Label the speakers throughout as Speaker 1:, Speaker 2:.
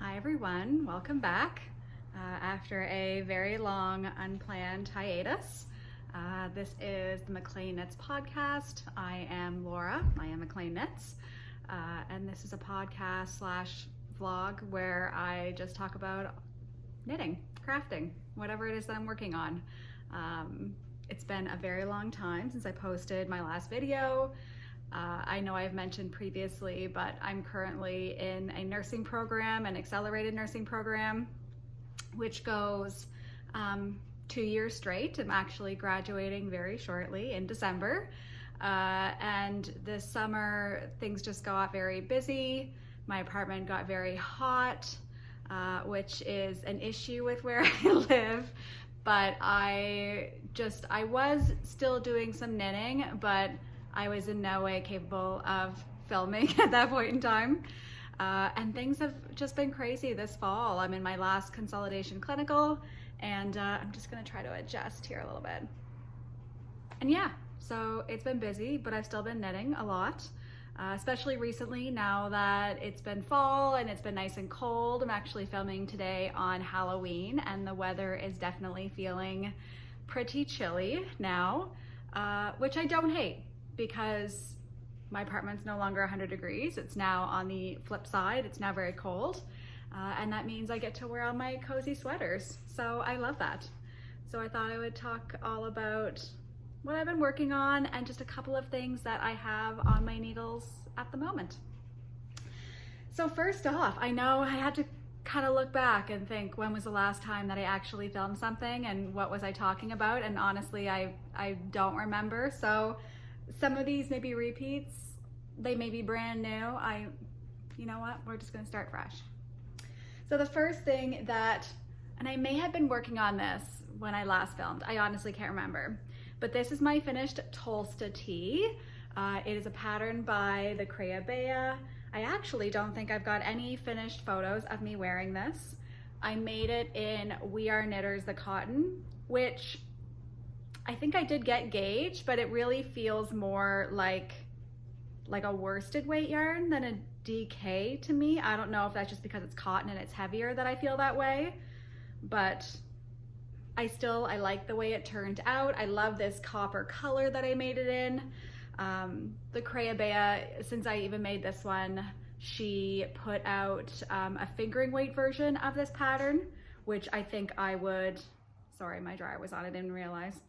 Speaker 1: Hi everyone, welcome back after a very long unplanned hiatus. This is the McLean Knits podcast. I am Laura, I am McLean Knits, and this is a podcast slash vlog where I just talk about knitting, crafting, whatever it is that I'm working on. It's been a very long time since I posted my last video. I know I've mentioned previously, but I'm currently in a nursing program, an accelerated nursing program, which goes 2 years straight. I'm actually graduating very shortly in December. And this summer, things just got very busy. My apartment got very hot, which is an issue with where I live. But I was still doing some knitting, but I was in no way capable of filming at that point in time. And things have just been crazy this fall. I'm in my last consolidation clinical, and I'm just gonna try to adjust here a little bit. And yeah, so it's been busy, but I've still been knitting a lot, especially recently now that it's been fall and it's been nice and cold. I'm actually filming today on Halloween, and the weather is definitely feeling pretty chilly now, which I don't hate, because my apartment's no longer 100 degrees. It's now on the flip side. It's now very cold. And that means I get to wear all my cozy sweaters. So I love that. So I thought I would talk all about what I've been working on and just a couple of things that I have on my needles at the moment. So first off, I know I had to kind of look back and think, when was the last time that I actually filmed something and what was I talking about? And honestly, I don't remember. So some of these may be repeats, they may be brand new. You know what, we're just gonna start fresh. So the first thing that, and I may have been working on this when I last filmed, I honestly can't remember, but this is my finished Tolsta Tee. It is a pattern by the Bea. I actually don't think I've got any finished photos of me wearing this. I made it in We Are Knitters the cotton, which I think I did get gauge, but it really feels more like a worsted weight yarn than a DK to me. I don't know if that's just because it's cotton and it's heavier that I feel that way, but I like the way it turned out. I love this copper color that I made it in. The Bea, since I even made this one, she put out a fingering weight version of this pattern, which I think I would, sorry, my dryer was on, I didn't realize,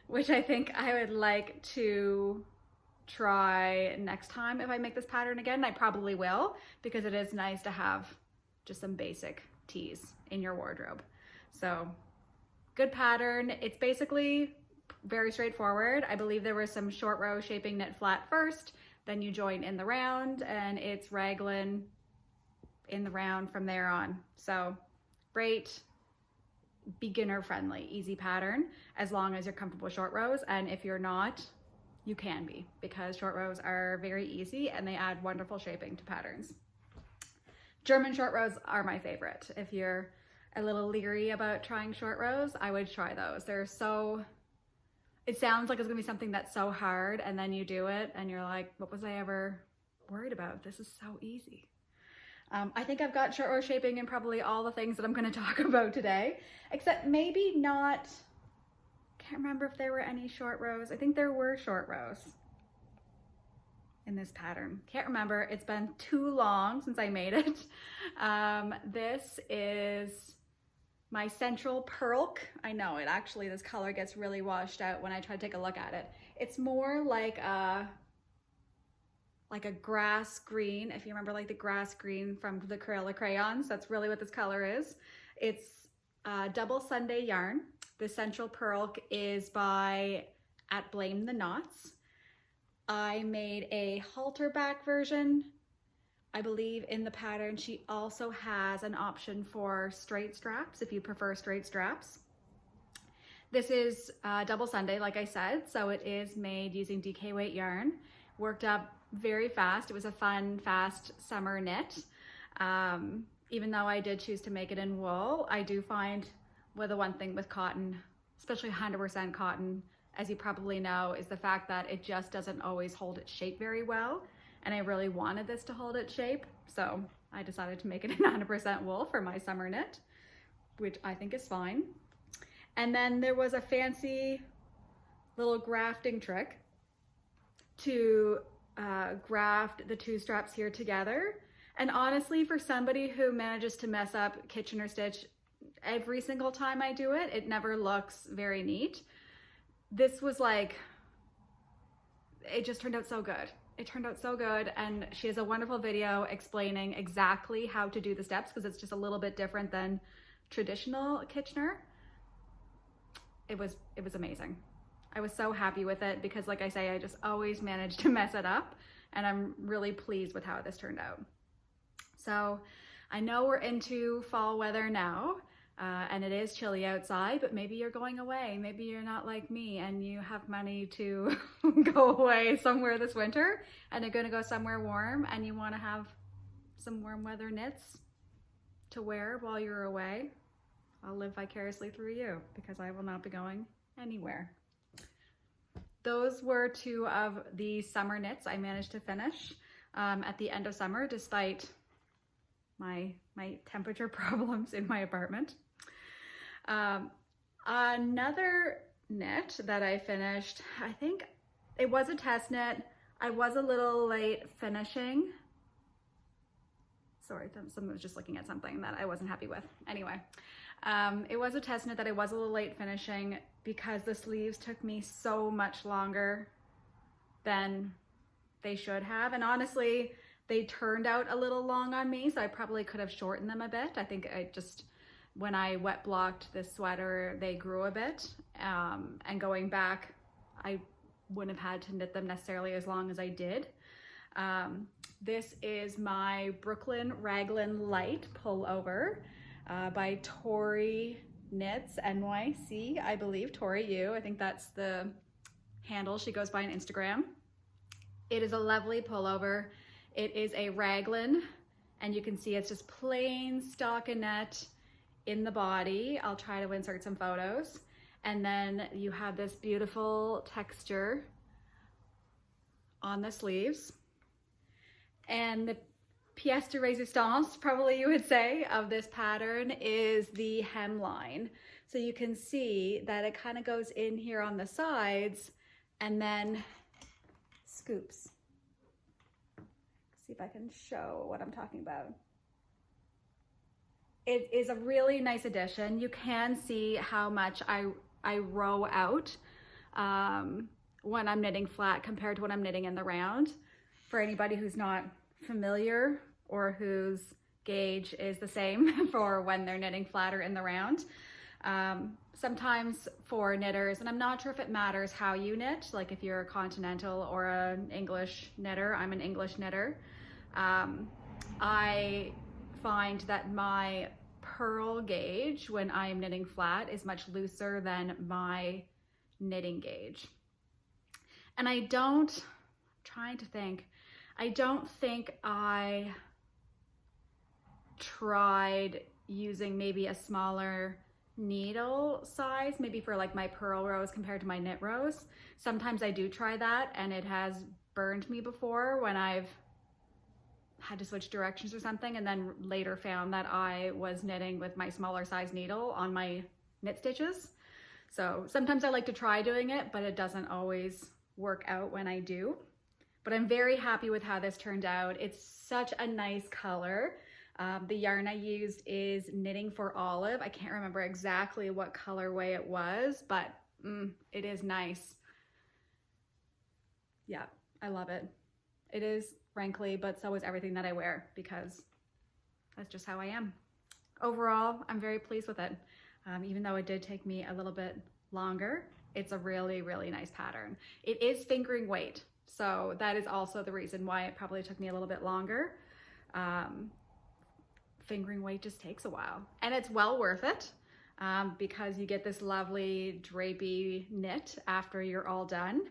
Speaker 1: which I think I would like to try next time if I make this pattern again. I probably will, because it is nice to have just some basic tees in your wardrobe. So good pattern. It's basically very straightforward. I believe there was some short row shaping knit flat first, then you join in the round, and it's Raglan in the round from there on. So great, beginner friendly, easy pattern, as long as you're comfortable with short rows. And if you're not, you can be, because short rows are very easy and they add wonderful shaping to patterns. German short rows are my favorite. If you're a little leery about trying short rows, I would try those. It sounds like it's gonna be something that's so hard, and then you do it and you're like, what was I ever worried about? This is so easy. I think I've got short row shaping in probably all the things that I'm going to talk about today, except maybe not, can't remember if there were any short rows. I think there were short rows in this pattern. Can't remember, it's been too long since I made it. This is my central Purlk. I know it actually, this color gets really washed out when I try to take a look at it. It's more like a grass green, if you remember, like the grass green from the Crayola crayons. That's really what this color is. It's double Sunday yarn. The central Purlk is by at Blame the Knots. I made a halter back version. I believe in the pattern she also has an option for straight straps if you prefer straight straps. This is double Sunday, like I said, so it is made using DK weight yarn. Worked up very fast. It was a fun, fast summer knit. Even though I did choose to make it in wool, I do find, well, the one thing with cotton, especially 100% cotton, as you probably know, is the fact that it just doesn't always hold its shape very well. And I really wanted this to hold its shape. So I decided to make it 100% wool for my summer knit, which I think is fine. And then there was a fancy little grafting trick to graft the two straps here together. And honestly, for somebody who manages to mess up Kitchener stitch every single time I do it, it never looks very neat. This was like, it just turned out so good. It turned out so good, and she has a wonderful video explaining exactly how to do the steps, because it's just a little bit different than traditional Kitchener. It was amazing. I was so happy with it because, like I say, I just always manage to mess it up, and I'm really pleased with how this turned out. So I know we're into fall weather now, and it is chilly outside, but maybe you're going away. Maybe you're not like me and you have money to go away somewhere this winter, and you're gonna go somewhere warm, and you wanna have some warm weather knits to wear while you're away. I'll live vicariously through you because I will not be going anywhere. Those were two of the summer knits I managed to finish at the end of summer, despite my temperature problems in my apartment. Another knit that I finished, I think it was a test knit. I was a little late finishing. Sorry, someone was just looking at something that I wasn't happy with. Anyway, it was a test knit that I was a little late finishing because the sleeves took me so much longer than they should have. And honestly, they turned out a little long on me, so I probably could have shortened them a bit. I think when I wet blocked this sweater, they grew a bit. And going back, I wouldn't have had to knit them necessarily as long as I did. This is my Brooklyn Raglan Lite pullover by Tori Knits NYC, I believe. Tori U, I think that's the handle she goes by on Instagram. It is a lovely pullover. It is a raglan, and you can see it's just plain stockinette in the body. I'll try to insert some photos. And then you have this beautiful texture on the sleeves. And the pièce de résistance, probably you would say, of this pattern is the hemline. So you can see that it kind of goes in here on the sides and then scoops. See if I can show what I'm talking about. It is a really nice addition. You can see how much I row out when I'm knitting flat compared to when I'm knitting in the round. For anybody who's not familiar or whose gauge is the same for when they're knitting flat or in the round. Sometimes for knitters, and I'm not sure if it matters how you knit, like if you're a continental or an English knitter, I'm an English knitter. I find that my purl gauge when I am knitting flat is much looser than my knitting gauge. And I don't think I tried using maybe a smaller needle size, maybe for like my purl rows compared to my knit rows. Sometimes I do try that, and it has burned me before when I've had to switch directions or something, and then later found that I was knitting with my smaller size needle on my knit stitches. So sometimes I like to try doing it, but it doesn't always work out when I do. But I'm very happy with how this turned out. It's such a nice color. The yarn I used is Knitting for Olive. I can't remember exactly what colorway it was, but it is nice. Yeah, I love it. It is wrinkly, but so is everything that I wear because that's just how I am. Overall, I'm very pleased with it. Even though it did take me a little bit longer, it's a really, really nice pattern. It is fingering weight, so that is also the reason why it probably took me a little bit longer. Fingering weight just takes a while, and it's well worth it because you get this lovely drapey knit after you're all done.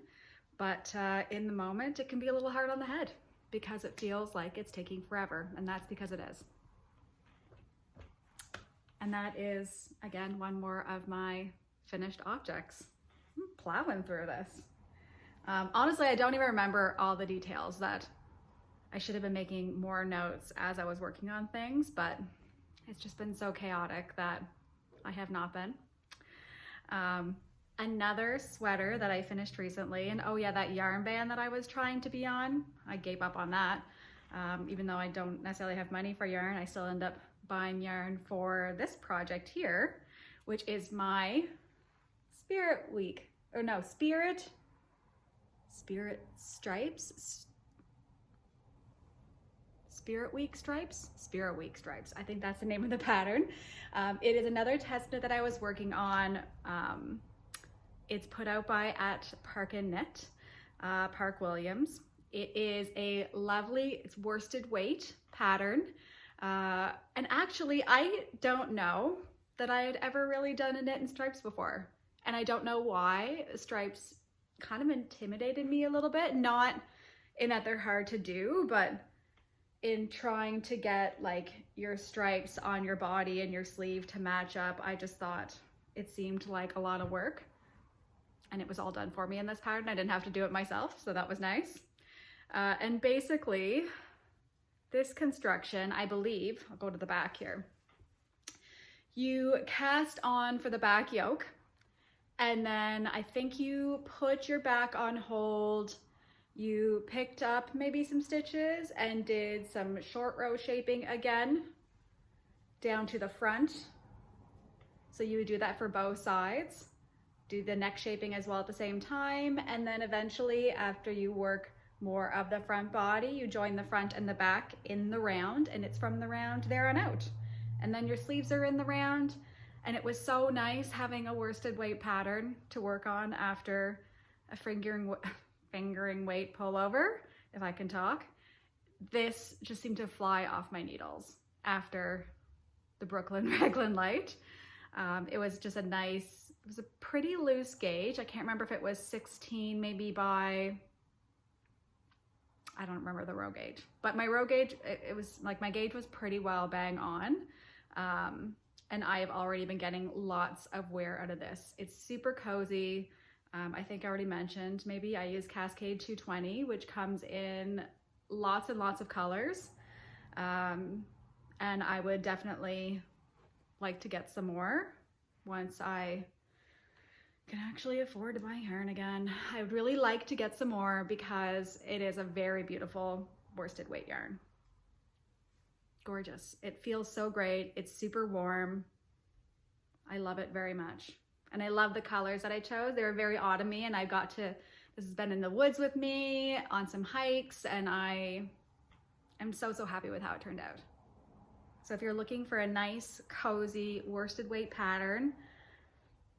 Speaker 1: But in the moment, it can be a little hard on the head because it feels like it's taking forever, and that's because it is. And that is, again, one more of my finished objects. I'm plowing through this. Honestly, I don't even remember all the details that I should have been making more notes as I was working on things, but it's just been so chaotic that I have not been. Another sweater that I finished recently, and oh yeah, that yarn band that I was trying to be on, I gave up on that. Even though I don't necessarily have money for yarn, I still end up buying yarn for this project here, which is my Spirit Week, or no, Spirit Stripes? Spirit Week Stripes? Spirit Week Stripes. I think that's the name of the pattern. It is another test knit that I was working on. It's put out by at Purlk and Knit, Park Williams. It is a lovely, it's worsted weight pattern. And actually, I don't know that I had ever really done a knit in stripes before. And I don't know why. Stripes kind of intimidated me a little bit. Not in that they're hard to do, but in trying to get like your stripes on your body and your sleeve to match up, I just thought it seemed like a lot of work. And it was all done for me in this pattern. I didn't have to do it myself, so that was nice. And basically, this construction, I believe, I'll go to the back here. You cast on for the back yoke, and then I think you put your back on hold. You picked up maybe some stitches and did some short row shaping again down to the front. So you would do that for both sides. Do the neck shaping as well at the same time, and then eventually after you work more of the front body, you join the front and the back in the round, and it's from the round there on out. And then your sleeves are in the round, and it was so nice having a worsted weight pattern to work on after a fingering weight pullover, if I can talk. This just seemed to fly off my needles after the Brooklyn Raglan Lite. It was just a nice, it was a pretty loose gauge. I can't remember if it was 16 maybe by, I don't remember the row gauge, but my row gauge, it was like my gauge was pretty well bang on. And I have already been getting lots of wear out of this. It's super cozy. I think I already mentioned, maybe I use Cascade 220, which comes in lots and lots of colors. And I would definitely like to get some more once I can actually afford to buy yarn again. I would really like to get some more because it is a very beautiful worsted weight yarn. Gorgeous. It feels so great. It's super warm. I love it very much. And I love the colors that I chose. They were very autumny, and this has been in the woods with me on some hikes, and I am so happy with how it turned out. So if you're looking for a nice, cozy worsted weight pattern,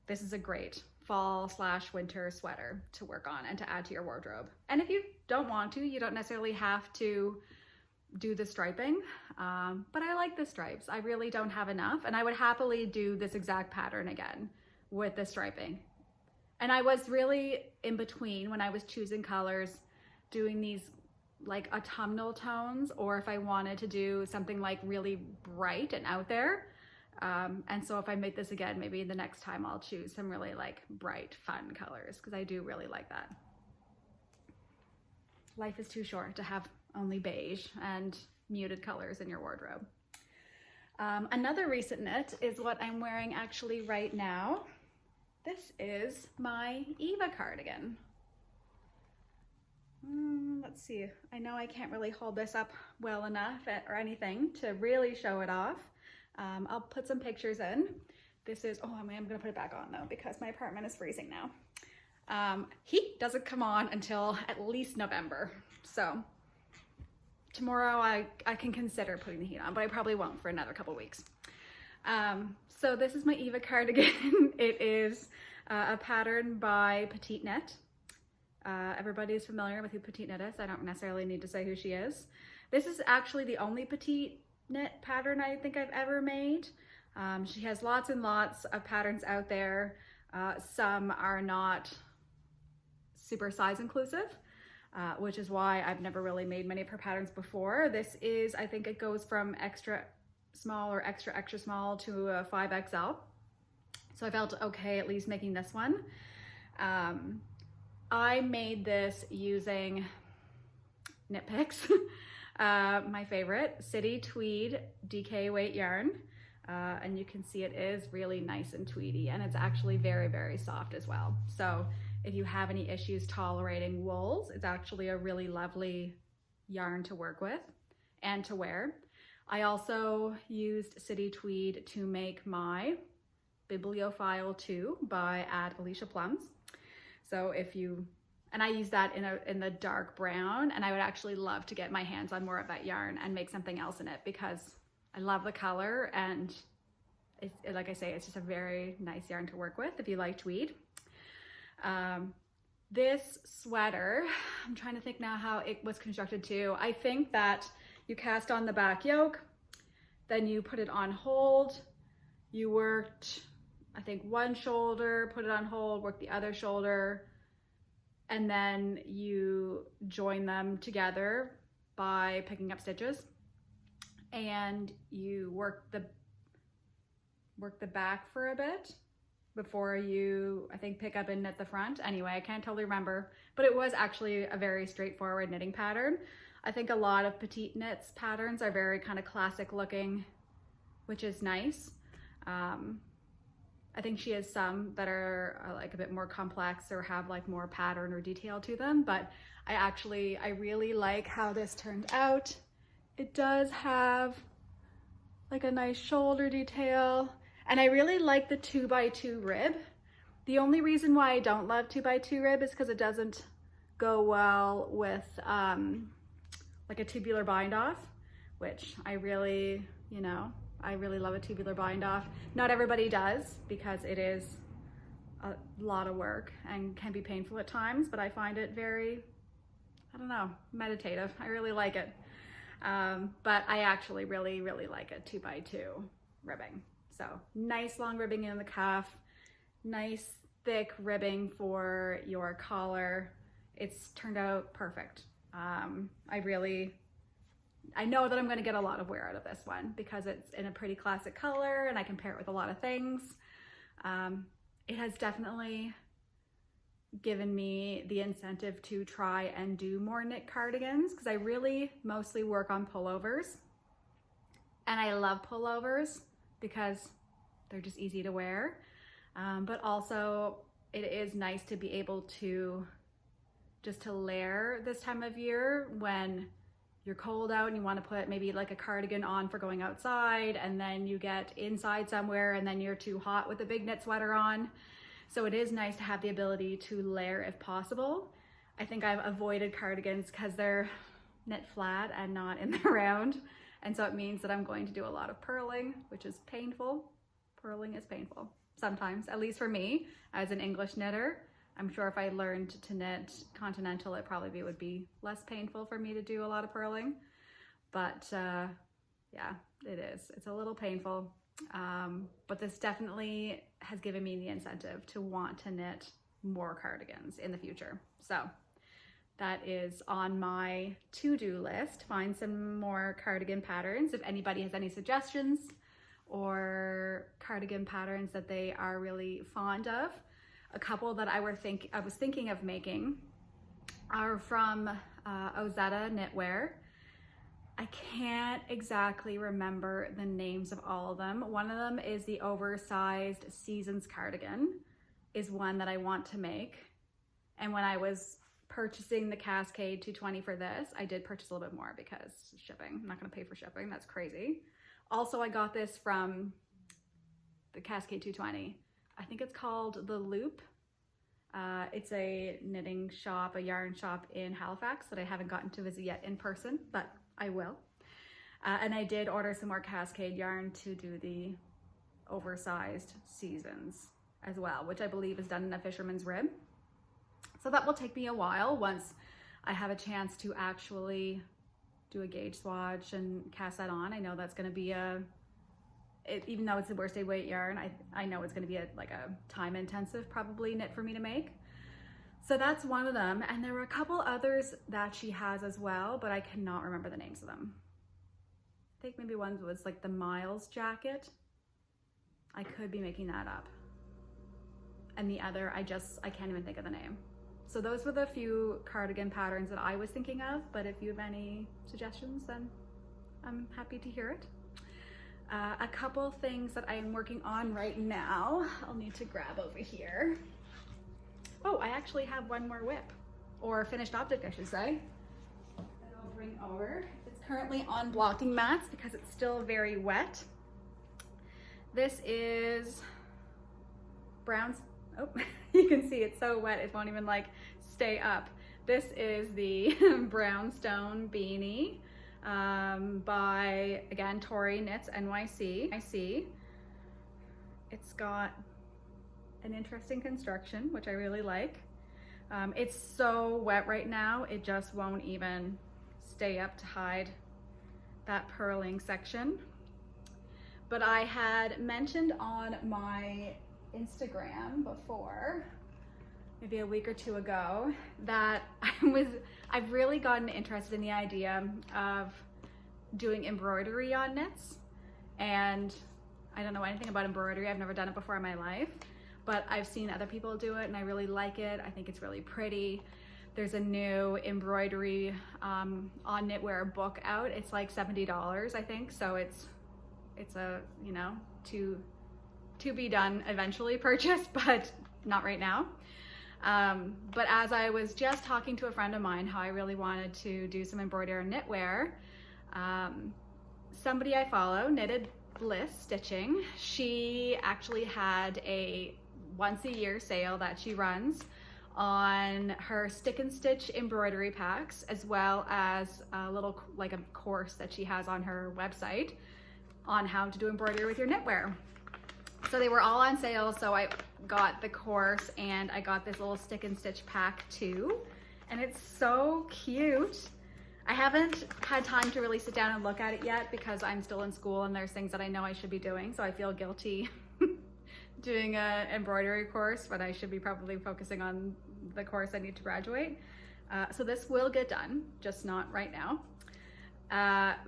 Speaker 1: this is a great fall/winter sweater to work on and to add to your wardrobe. And if you don't want to, you don't necessarily have to do the striping, but I like the stripes. I really don't have enough, and I would happily do this exact pattern again with the striping. And I was really in between when I was choosing colors, doing these like autumnal tones, or if I wanted to do something like really bright and out there. And so if I make this again, maybe the next time I'll choose some really like bright, fun colors, because I do really like that. Life is too short to have only beige and muted colors in your wardrobe. Another recent knit is what I'm wearing actually right now. This is my Eva cardigan. Let's see, I know I can't really hold this up well enough or anything to really show it off. I'll put some pictures in. This is, oh, I'm gonna put it back on though because my apartment is freezing now. Heat doesn't come on until at least November. So tomorrow I can consider putting the heat on, but I probably won't for another couple weeks. So this is my Eva cardigan. It is a pattern by Petite Knit. Everybody is familiar with who Petite Knit is. I don't necessarily need to say who she is. This is actually the only Petite Knit pattern I think I've ever made. She has lots and lots of patterns out there. Some are not super size inclusive, which is why I've never really made many of her patterns before. This is, I think it goes from extra small or extra small to a 5XL. So I felt okay at least making this one. I made this using knit picks. My favorite, City Tweed DK weight yarn. And you can see it is really nice and tweedy, and it's actually very, very soft as well. So if you have any issues tolerating wools, it's actually a really lovely yarn to work with and to wear. I also used City Tweed to make my Bibliophile 2 by Alicia Plums. So and I use that in the dark brown, and I would actually love to get my hands on more of that yarn and make something else in it because I love the color, and like I say, it's just a very nice yarn to work with if you like tweed. This sweater, I'm trying to think now how it was constructed too. I think that you cast on the back yoke, then you put it on hold. You worked, I think, one shoulder, put it on hold, worked the other shoulder, and then you join them together by picking up stitches. And you work the back for a bit before you, I think, pick up and knit the front. Anyway, I can't totally remember, but it was actually a very straightforward knitting pattern. I think a lot of petite knits patterns are very kind of classic looking, which is nice. I think she has some that are like a bit more complex or have like more pattern or detail to them, but I really like how this turned out. It does have like a nice shoulder detail, and I really like the 2x2 rib. The only reason why I don't love 2x2 rib is because it doesn't go well with like a tubular bind off, which I really love a tubular bind off. Not everybody does because it is a lot of work and can be painful at times, but I find it very, I don't know, meditative. I really like it. But I actually really, really like a 2x2 ribbing. So nice long ribbing in the cuff, nice thick ribbing for your collar. It's turned out perfect. I know that I'm going to get a lot of wear out of this one because it's in a pretty classic color and I can pair it with a lot of things. It has definitely given me the incentive to try and do more knit cardigans because I really mostly work on pullovers, and I love pullovers because they're just easy to wear, but also it is nice to be able to just to layer this time of year when you're cold out and you want to put maybe like a cardigan on for going outside, and then you get inside somewhere and then you're too hot with a big knit sweater on. So it is nice to have the ability to layer if possible. I think I've avoided cardigans because they're knit flat and not in the round. And so it means that I'm going to do a lot of purling, which is painful. Purling is painful sometimes, at least for me as an English knitter. I'm sure if I learned to knit continental, it probably would be less painful for me to do a lot of purling. But yeah, it is. It's a little painful. But this definitely has given me the incentive to want to knit more cardigans in the future. So that is on my to-do list. Find some more cardigan patterns. If anybody has any suggestions or cardigan patterns that they are really fond of. A couple that I was thinking of making are from Ozetta Knitwear. I can't exactly remember the names of all of them. One of them is the oversized seasons cardigan, is one that I want to make. And when I was purchasing the Cascade 220 for this, I did purchase a little bit more because shipping. I'm not gonna pay for shipping, that's crazy. Also, I got this from the Cascade 220. I think it's called The Loop. It's a knitting shop, a yarn shop in Halifax that I haven't gotten to visit yet in person, but I will. And I did order some more Cascade yarn to do the oversized seasons as well, which I believe is done in a fisherman's rib. So that will take me a while once I have a chance to actually do a gauge swatch and cast that on. I know that's going to be even though it's a worsted weight yarn, I know it's going to be a time intensive probably knit for me to make. So that's one of them. And there were a couple others that she has as well, but I cannot remember the names of them. I think maybe one was like the Miles jacket. I could be making that up. And the other, I can't even think of the name. So those were the few cardigan patterns that I was thinking of, but if you have any suggestions, then I'm happy to hear it. A couple things that I am working on right now, I'll need to grab over here. Oh, I actually have one more whip, or finished object, I should say, that I'll bring over. It's currently on blocking mats because it's still very wet. This is oh, you can see it's so wet, it won't even like stay up. This is the Brownstone Beanie by, again, Tori Knits NYC. It's got an interesting construction, which I really like. It's so wet right now, it just won't even stay up to hide that purling section. But I had mentioned on my Instagram before, maybe a week or two ago, that I've really gotten interested in the idea of doing embroidery on knits. And I don't know anything about embroidery, I've never done it before in my life, but I've seen other people do it and I really like it. I think it's really pretty. There's a new embroidery on knitwear book out. It's like $70, I think, so it's a, you know, to be done eventually purchase, but not right now. But as I was just talking to a friend of mine how I really wanted to do some embroidery on knitwear, somebody I follow, Knitted Bliss Stitching, she actually had a once-a-year sale that she runs on her stick and stitch embroidery packs, as well as a little, like a course that she has on her website on how to do embroidery with your knitwear. So they were all on sale, so I got the course and I got this little stick and stitch pack too, and it's so cute. I haven't had time to really sit down and look at it yet because I'm still in school and there's things that I know I should be doing, so I feel guilty doing an embroidery course, but I should be probably focusing on the course I need to graduate. So this will get done, just not right now.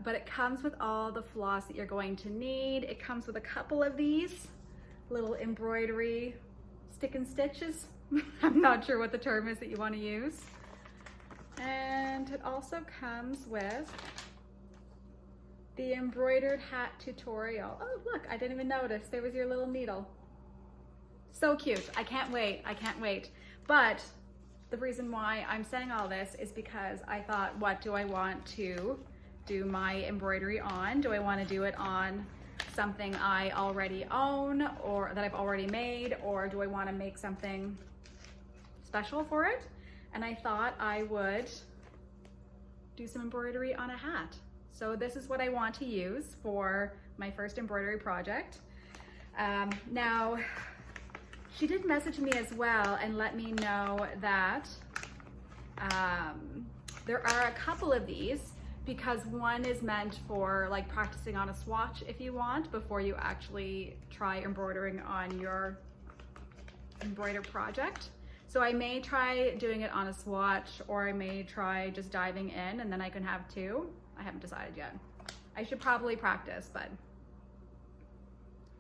Speaker 1: But it comes with all the floss that you're going to need. It comes with a couple of these little embroidery stick and stitches. I'm not sure what the term is that you want to use. And it also comes with the embroidered hat tutorial. Oh, look, I didn't even notice. There was your little needle. So cute. I can't wait. I can't wait. But the reason why I'm saying all this is because I thought, what do I want to do my embroidery on? Do I want to do it on something I already own or that I've already made, or do I want to make something special for it? And I thought I would do some embroidery on a hat. So this is what I want to use for my first embroidery project. Now, she did message me as well and let me know that there are a couple of these, because one is meant for like practicing on a swatch if you want before you actually try embroidering on your embroider project. So I may try doing it on a swatch, or I may try just diving in and then I can have two. I haven't decided yet. I should probably practice, but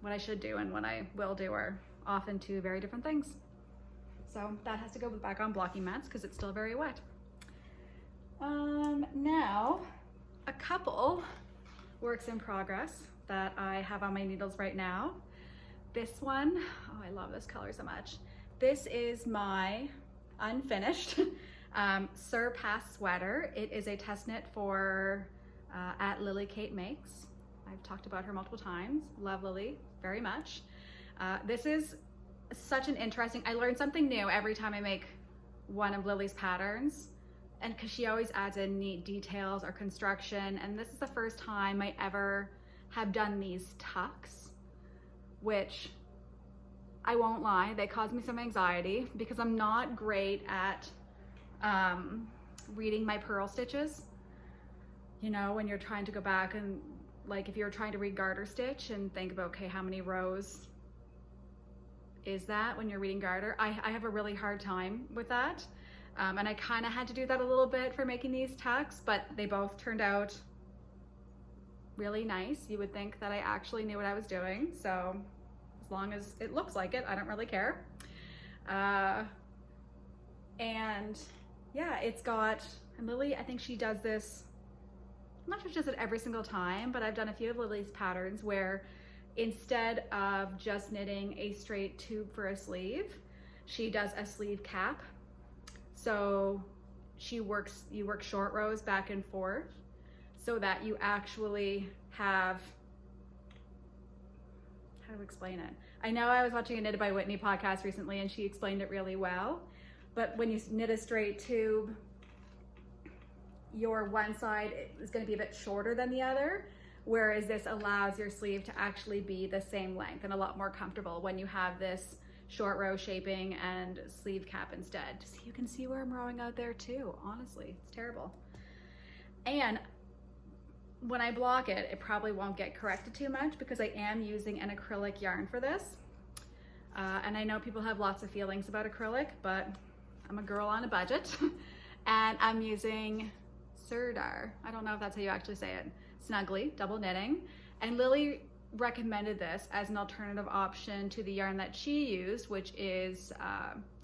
Speaker 1: what I should do and what I will do are often two very different things. So that has to go back on blocking mats because it's still very wet. Now, a couple works in progress that I have on my needles right now. This one, oh, I love this color so much. This is my unfinished Surpass Sweater. It is a test knit for at Lily Kate Makes. I've talked about her multiple times. Love Lily very much. This is such an interesting, I learn something new every time I make one of Lily's patterns, and because she always adds in neat details or construction, and this is the first time I ever have done these tucks, which I won't lie, they cause me some anxiety because I'm not great at reading my purl stitches. You know, when you're trying to go back and, like, if you're trying to read garter stitch and think about, okay, how many rows is that when you're reading garter? I have a really hard time with that. And I kind of had to do that a little bit for making these tucks, but they both turned out really nice. You would think that I actually knew what I was doing. So as long as it looks like it, I don't really care. And yeah, it's got, and Lily, I think she does this, I'm not sure if she does it every single time, but I've done a few of Lily's patterns where instead of just knitting a straight tube for a sleeve, she does a sleeve cap. So you work short rows back and forth so that you actually have, how to explain it? I know I was watching a Knitted by Whitney podcast recently and she explained it really well, but when you knit a straight tube, your one side is going to be a bit shorter than the other, whereas this allows your sleeve to actually be the same length and a lot more comfortable when you have this short row shaping and sleeve cap instead. So you can see where I'm rowing out there too, honestly, it's terrible. And when I block it, it probably won't get corrected too much because I am using an acrylic yarn for this. And I know people have lots of feelings about acrylic, but I'm a girl on a budget and I'm using Surdar. I don't know if that's how you actually say it. Snuggly, double knitting. And Lily recommended this as an alternative option to the yarn that she used, which is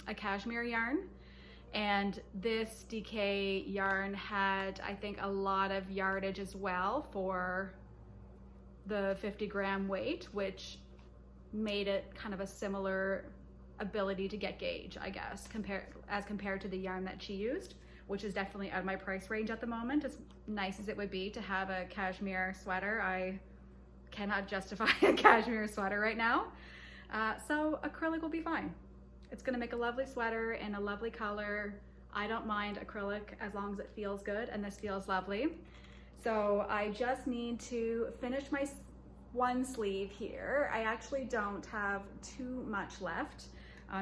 Speaker 1: a cashmere yarn. And this DK yarn had, I think, a lot of yardage as well for the 50-gram weight, which made it kind of a similar ability to get gauge, I guess, compared to the yarn that she used, which is definitely out of my price range at the moment. As nice as it would be to have a cashmere sweater, I cannot justify a cashmere sweater right now. So acrylic will be fine. It's gonna make a lovely sweater in a lovely color. I don't mind acrylic as long as it feels good, and this feels lovely. So I just need to finish my one sleeve here. I actually don't have too much left.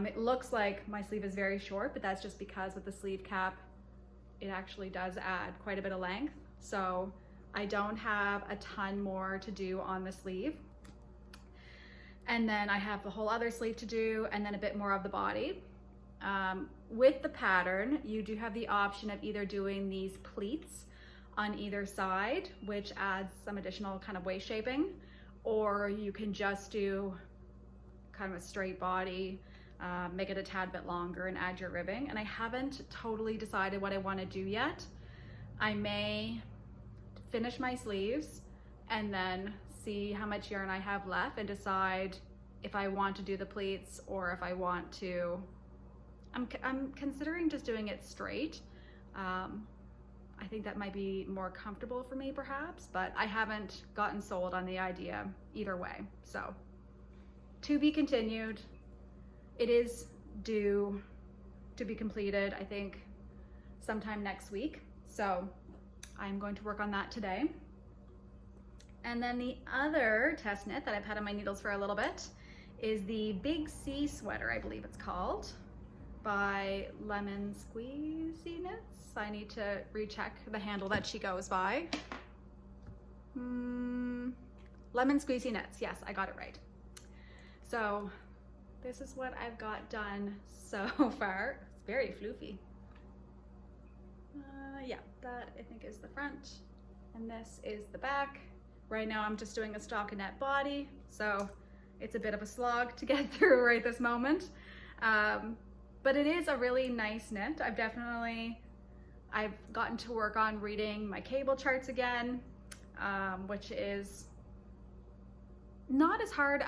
Speaker 1: It looks like my sleeve is very short, but that's just because with the sleeve cap, it actually does add quite a bit of length. So I don't have a ton more to do on the sleeve. And then I have the whole other sleeve to do and then a bit more of the body. With the pattern, you do have the option of either doing these pleats on either side, which adds some additional kind of waist shaping, or you can just do kind of a straight body, make it a tad bit longer and add your ribbing. And I haven't totally decided what I want to do yet. I may finish my sleeves and then see how much yarn I have left and decide if I want to do the pleats or if I want to, I'm considering just doing it straight. I think that might be more comfortable for me perhaps, but I haven't gotten sold on the idea either way. So to be continued. It is due to be completed, I think, sometime next week. So I'm going to work on that today. And then the other test knit that I've had on my needles for a little bit is the Big C sweater, I believe it's called, by Lemon Squeezy Knits. I need to recheck the handle that she goes by. Lemon Squeezy Knits, yes, I got it right. So this is what I've got done so far. It's very floofy. Yeah, that I think is the front, and this is the back. Right now I'm just doing a stockinette body, so it's a bit of a slog to get through right this moment. But it is a really nice knit. I've gotten to work on reading my cable charts again, which is not as hard.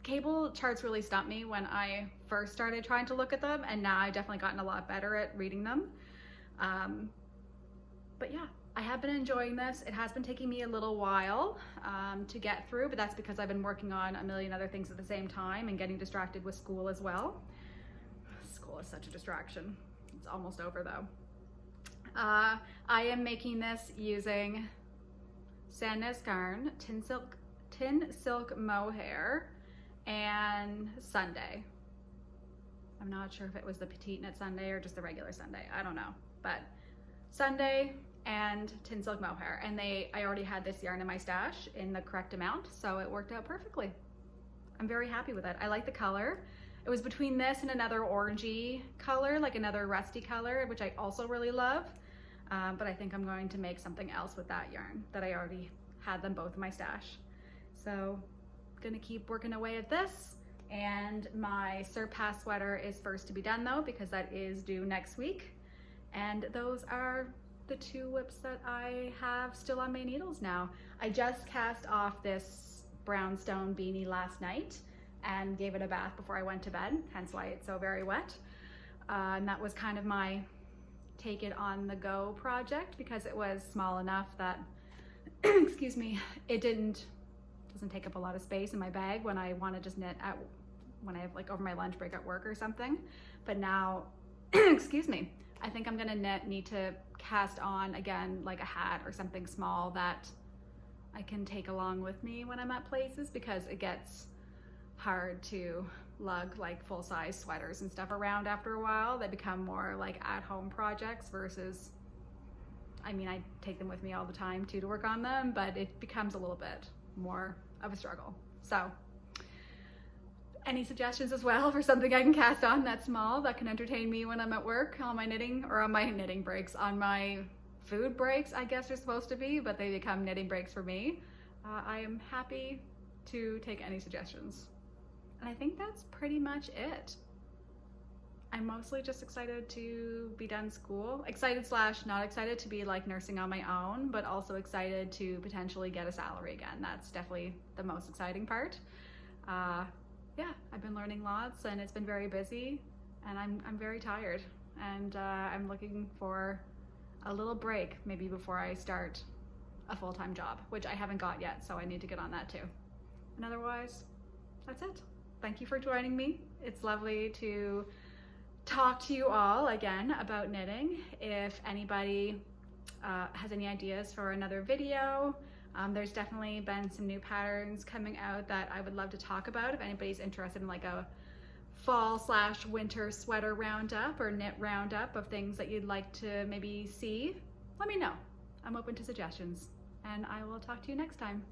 Speaker 1: Cable charts really stumped me when I first started trying to look at them, and now I've definitely gotten a lot better at reading them. But yeah, I have been enjoying this. It has been taking me a little while to get through, but that's because I've been working on a million other things at the same time and getting distracted with school as well. School is such a distraction. It's almost over though. I am making this using Sandnes Garn, Tin Silk Mohair, and Sunday. I'm not sure if it was the Petite Knit Sunday or just the regular Sunday. I don't know, but Sunday and Tin Silk Mohair, and I already had this yarn in my stash in the correct amount, so it worked out perfectly. I'm very happy with it. I like the color. It was between this and another orangey color, like another rusty color, which I also really love. But I think I'm going to make something else with that yarn that I already had them both in my stash. So I'm gonna keep working away at this And my Surpass sweater is first to be done though, because that is due next week. And those are the 2 whips that I have still on my needles now. I just cast off this Brownstone Beanie last night and gave it a bath before I went to bed, hence why it's so very wet. And that was kind of my take it on the go project, because it was small enough that, excuse me, it doesn't take up a lot of space in my bag when I want to just knit when I have like over my lunch break at work or something. But now, excuse me, I think I'm gonna need to cast on again like a hat or something small that I can take along with me when I'm at places, because it gets hard to lug like full-size sweaters and stuff around after a while. They become more like at-home projects versus, I mean, I take them with me all the time too to work on them, but it becomes a little bit more of a struggle. So any suggestions as well for something I can cast on that's small that can entertain me when I'm at work on my knitting, or on my knitting breaks, on my food breaks, I guess they're supposed to be, but they become knitting breaks for me. I am happy to take any suggestions. And I think that's pretty much it. I'm mostly just excited to be done school. Excited / not excited to be like nursing on my own, but also excited to potentially get a salary again. That's definitely the most exciting part. Yeah, I've been learning lots and it's been very busy, and I'm very tired, and I'm looking for a little break maybe before I start a full-time job, which I haven't got yet, so I need to get on that too. And otherwise, that's it. Thank you for joining me. It's lovely to talk to you all again about knitting. If anybody has any ideas for another video, there's definitely been some new patterns coming out that I would love to talk about. If anybody's interested in like a fall / winter sweater roundup or knit roundup of things that you'd like to maybe see, let me know. I'm open to suggestions, and I will talk to you next time.